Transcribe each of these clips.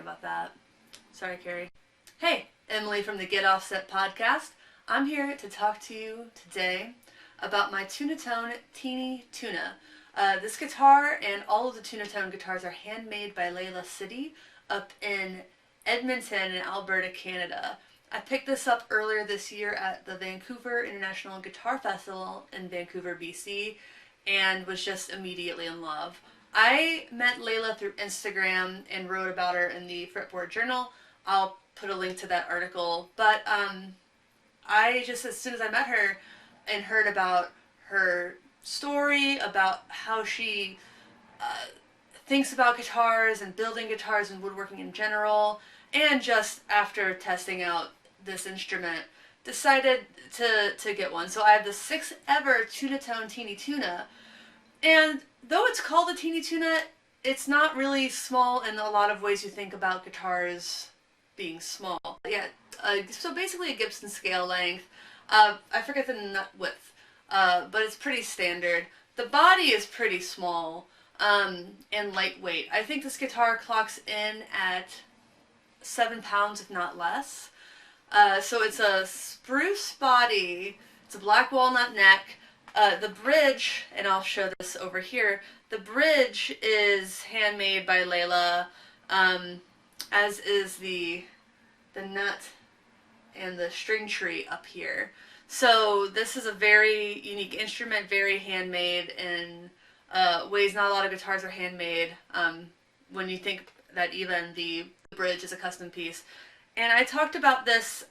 about that. Sorry, Carrie. Hey, Emily from the Get Offset podcast. I'm here to talk to you today about my TunaTone Teeny Tuna. This guitar and all of the TunaTone guitars are handmade by Layla City up in Edmonton in Alberta, Canada. I picked this up earlier this year at the Vancouver International Guitar Festival in Vancouver, BC, and was just immediately in love. I met Layla through Instagram and wrote about her in the Fretboard Journal. I'll put a link to that article, but I just, as soon as I met her and heard about her story, about how she thinks about guitars and building guitars and woodworking in general, and just after testing out this instrument, decided to get one. So I have the 6th ever TunaTone Teeny Tuna, and though it's called a Teeny Tuna, it's not really small in a lot of ways you think about guitars being small. Yeah, so basically a Gibson scale length. I forget the nut width, but it's pretty standard. The body is pretty small and lightweight. I think this guitar clocks in at 7 pounds, if not less. So it's a spruce body, it's a black walnut neck. The bridge, and I'll show this over here, the bridge is handmade by Layla, as is the nut and the string tree up here. So this is a very unique instrument, very handmade in ways not a lot of guitars are handmade, when you think that even the bridge is a custom piece. And I talked about this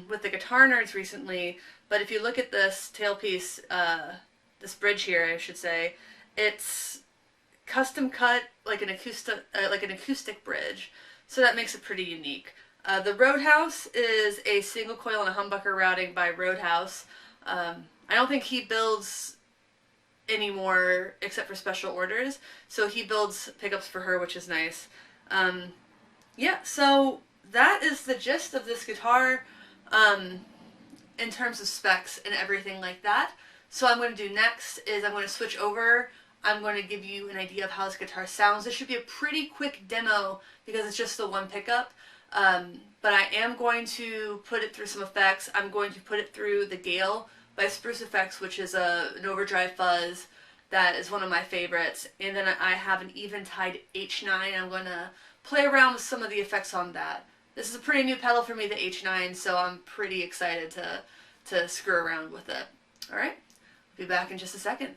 with the Guitar Nerds recently, but if you look at this tailpiece, this bridge here, I should say, it's custom cut like an acoustic bridge, so that makes it pretty unique. The Roadhouse is a single coil and a humbucker routing by Roadhouse. I don't think he builds anymore except for special orders, so he builds pickups for her, which is nice. Yeah, so that is the gist of this guitar in terms of specs and everything like that. So what I'm going to do next is I'm going to switch over. I'm going to give you an idea of how this guitar sounds. This should be a pretty quick demo because it's just the one pickup. But I am going to put it through some effects. I'm going to put it through the Gale by Spruce Effects, which is an overdrive fuzz that is one of my favorites. And then I have an Eventide H9. I'm going to play around with some of the effects on that. This is a pretty new pedal for me, the H9, so I'm pretty excited to screw around with it. Alright, I'll be back in just a second.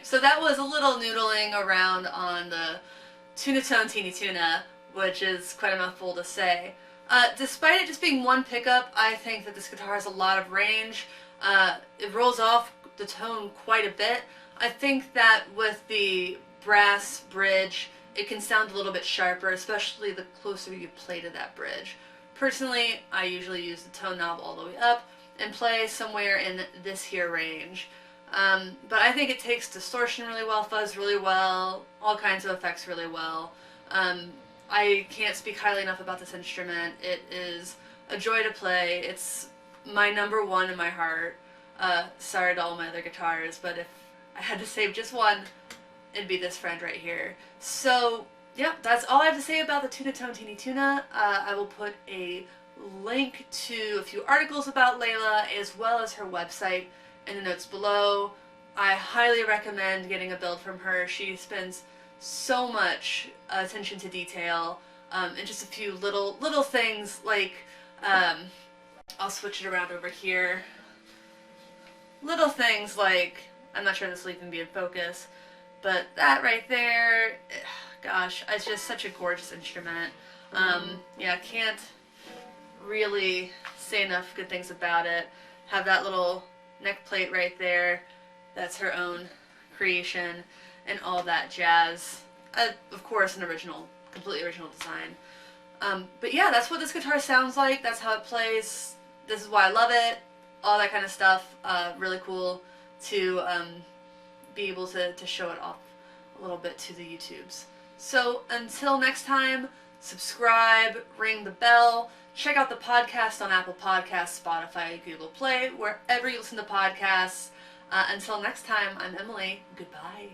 So that was a little noodling around on the TunaTone Teeny Tuna, which is quite a mouthful to say. Despite it just being one pickup, I think that this guitar has a lot of range. It rolls off the tone quite a bit. I think that with the brass bridge, it can sound a little bit sharper, especially the closer you play to that bridge. Personally, I usually use the tone knob all the way up and play somewhere in this here range. But I think it takes distortion really well, fuzz really well, all kinds of effects really well. I can't speak highly enough about this instrument. It is a joy to play. It's my number one in my heart. Sorry to all my other guitars, but if I had to save just one, it'd be this friend right here. So, yeah, that's all I have to say about the TunaTone Teeny Tuna. I will put a link to a few articles about Layla as well as her website in the notes below. I highly recommend getting a build from her. She spends so much attention to detail, and just a few little things like, I'll switch it around over here. Little things like, I'm not sure this will even be in focus, but that right there, gosh, it's just such a gorgeous instrument. Yeah, can't really say enough good things about it. Have that little neck plate right there. That's her own creation and all that jazz. Of course, an original, completely original design. But yeah, that's what this guitar sounds like. That's how it plays. This is why I love it. All that kind of stuff. Really cool to be able to show it off a little bit to the YouTubes. So until next time, subscribe, ring the bell, check out the podcast on Apple Podcasts, Spotify, Google Play, wherever you listen to podcasts. Until next time, I'm Emily. Goodbye.